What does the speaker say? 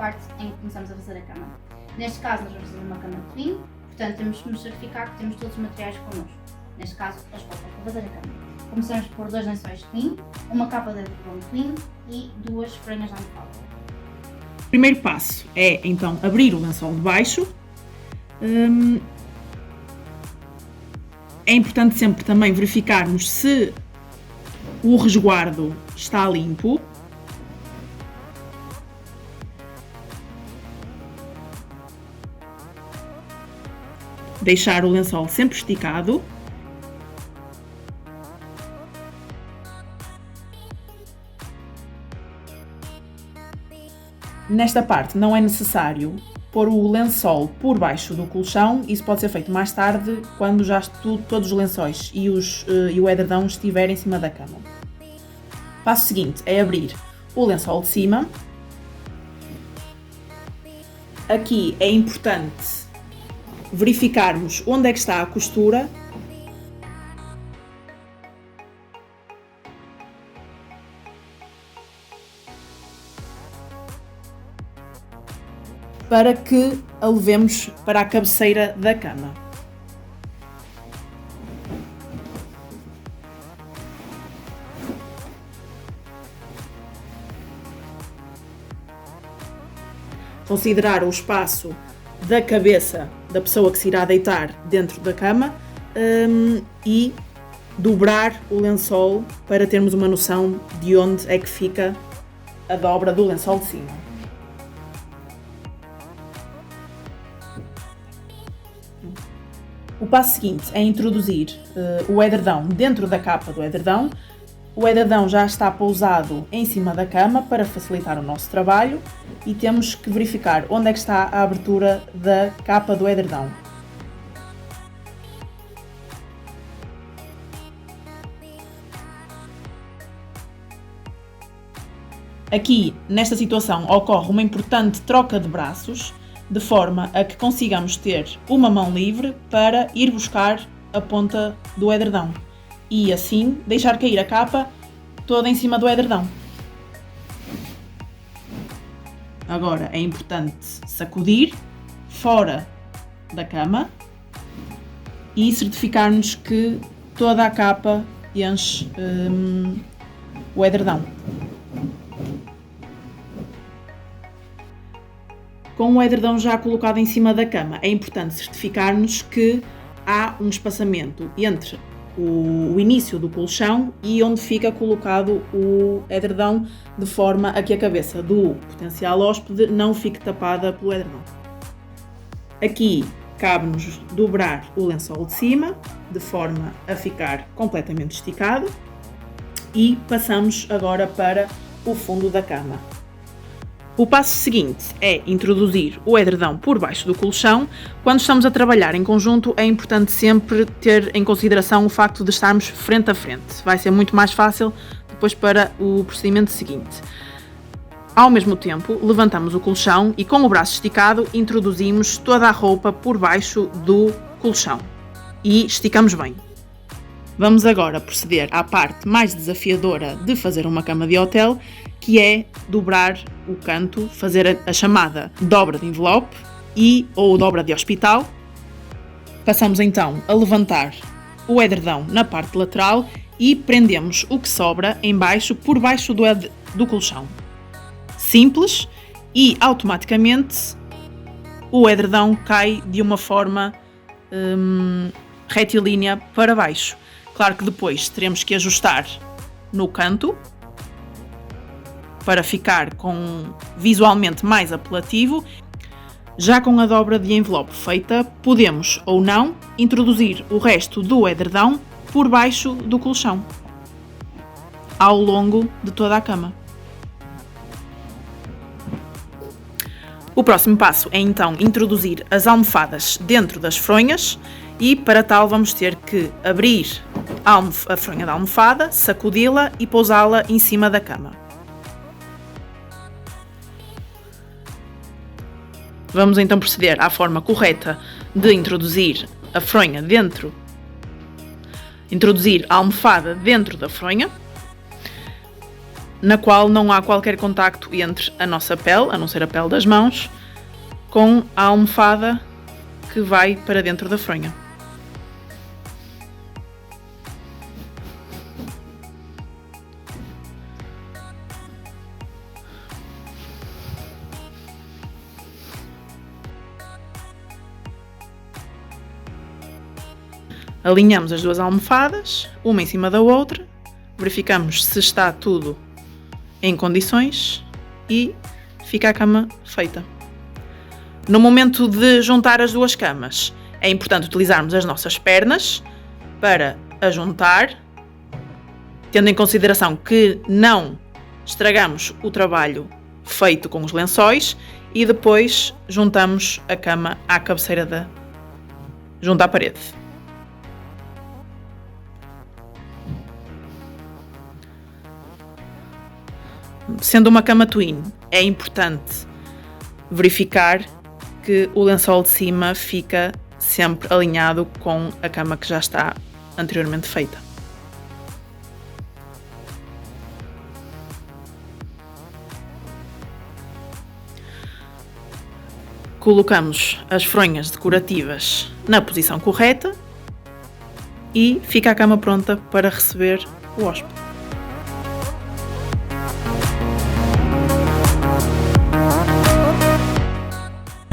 parte em que começamos a fazer a cama. Neste caso, nós vamos fazer uma cama de twin, portanto temos que nos certificar que temos todos os materiais connosco. Neste caso, as copas para fazer a cama. Começamos por 2 lençóis twin, uma capa de edredom twin e 2 fronhas de almofada. O primeiro passo é então abrir o lençol de baixo. É importante sempre também verificarmos se o resguardo está limpo. Deixar o lençol sempre esticado. Nesta parte não é necessário pôr o lençol por baixo do colchão, isso pode ser feito mais tarde, quando já todos os lençóis e o edredão estiverem em cima da cama. O passo seguinte é abrir o lençol de cima. Aqui é importante verificarmos onde é que está a costura. Para que a levemos para a cabeceira da cama. Considerar o espaço da cabeça da pessoa que se irá deitar dentro da cama e dobrar o lençol para termos uma noção de onde é que fica a dobra do lençol de cima. O passo seguinte é introduzir o edredão dentro da capa do edredão. O edredão já está pousado em cima da cama para facilitar o nosso trabalho e temos que verificar onde é que está a abertura da capa do edredão. Aqui, nesta situação, ocorre uma importante troca de braços, de forma a que consigamos ter uma mão livre para ir buscar a ponta do edredão e assim deixar cair a capa toda em cima do edredão. Agora é importante sacudir fora da cama e certificar-nos que toda a capa enche o edredão. Com o edredão já colocado em cima da cama, é importante certificar-nos que há um espaçamento entre o início do colchão e onde fica colocado o edredão, de forma a que a cabeça do potencial hóspede não fique tapada pelo edredão. Aqui cabe-nos dobrar o lençol de cima, de forma a ficar completamente esticado, e passamos agora para o fundo da cama. O passo seguinte é introduzir o edredão por baixo do colchão. Quando estamos a trabalhar em conjunto, é importante sempre ter em consideração o facto de estarmos frente a frente. Vai ser muito mais fácil depois para o procedimento seguinte. Ao mesmo tempo, levantamos o colchão e, com o braço esticado, introduzimos toda a roupa por baixo do colchão e esticamos bem. Vamos agora proceder à parte mais desafiadora de fazer uma cama de hotel, que é dobrar o canto, fazer a chamada dobra de envelope ou dobra de hospital. Passamos então a levantar o edredão na parte lateral e prendemos o que sobra em baixo, por baixo do colchão. Simples, e automaticamente o edredão cai de uma forma retilínea para baixo. Claro que depois teremos que ajustar no canto para ficar visualmente mais apelativo. Já com a dobra de envelope feita, podemos ou não introduzir o resto do edredão por baixo do colchão, ao longo de toda a cama. O próximo passo é então introduzir as almofadas dentro das fronhas e, para tal, vamos ter que abrir a fronha da almofada, sacudi-la e pousá-la em cima da cama. Vamos então proceder à forma correta de introduzir a almofada dentro da fronha. na qual não há qualquer contacto entre a nossa pele, a não ser a pele das mãos, com a almofada que vai para dentro da fronha. Alinhamos as duas almofadas, uma em cima da outra, verificamos se está tudo em condições e fica a cama feita. No momento de juntar as duas camas, é importante utilizarmos as nossas pernas para a juntar, tendo em consideração que não estragamos o trabalho feito com os lençóis e depois juntamos a cama à cabeceira junto à parede. Sendo uma cama twin, é importante verificar que o lençol de cima fica sempre alinhado com a cama que já está anteriormente feita. Colocamos as fronhas decorativas na posição correta e fica a cama pronta para receber o hóspede.